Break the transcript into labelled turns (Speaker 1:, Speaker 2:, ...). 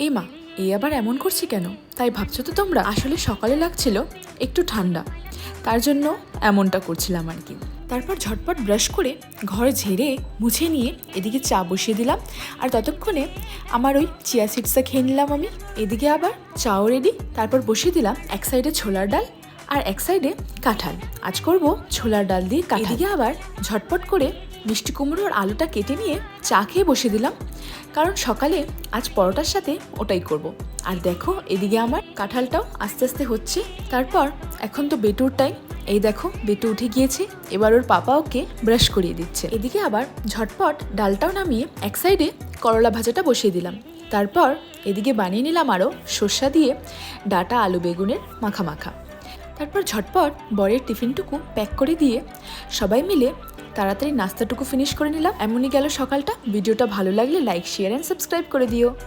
Speaker 1: এই মা, এই আবার এমন করছি কেন? তাই ভাবছো তো তোমরা? আসলে সকালে লাগছিল একটু ঠান্ডা, তার জন্য এমনটা করছিলাম আর কি। তারপর ঝটপট ব্রাশ করে ঘর ঝেড়ে মুছে নিয়ে এদিকে চা বসিয়ে দিলাম। আর ততক্ষণে আমার ওই চিয়া সিডসটা খেয়ে নিলাম আমি। এদিকে আবার চাও রেডি। তারপর বসিয়ে দিলাম এক সাইডে ছোলার ডাল আর এক সাইডে কাঁঠাল। আজ করব ছোলার ডাল দিয়ে কাঁঠাল। এদিকে আবার ঝটপট করে মিষ্টি কুমড়োর আলুটা কেটে নিয়ে চা খেয়ে বসিয়ে দিলাম, কারণ সকালে আজ পরোটার সাথে ওটাই করব। আর দেখো এদিকে আমার কাঁঠালটাও আস্তে আস্তে হচ্ছে। তারপর এখন তো বেটুর টাইম। এই দেখো বেটু উঠে গিয়েছে, এবার ওর পাপা ওকে ব্রাশ করিয়ে দিচ্ছে। এদিকে আবার ঝটপট ডালটাও নামিয়ে এক সাইডে করলা ভাজাটা বসিয়ে দিলাম। তারপর এদিকে বানিয়ে নিলাম আরও সর্ষা দিয়ে ডাটা আলু বেগুনের মাখা মাখা। তারপর ঝটপট বরের টিফিনটুকু প্যাক করে দিয়ে সবাই মিলে তাড়াতাড়ি নাস্তাটুকু ফিনিশ করে নিলাম। এমনই গেল সকালটা। ভিডিওটা ভালো লাগলে লাইক, শেয়ার অ্যান্ড সাবস্ক্রাইব করে দিও।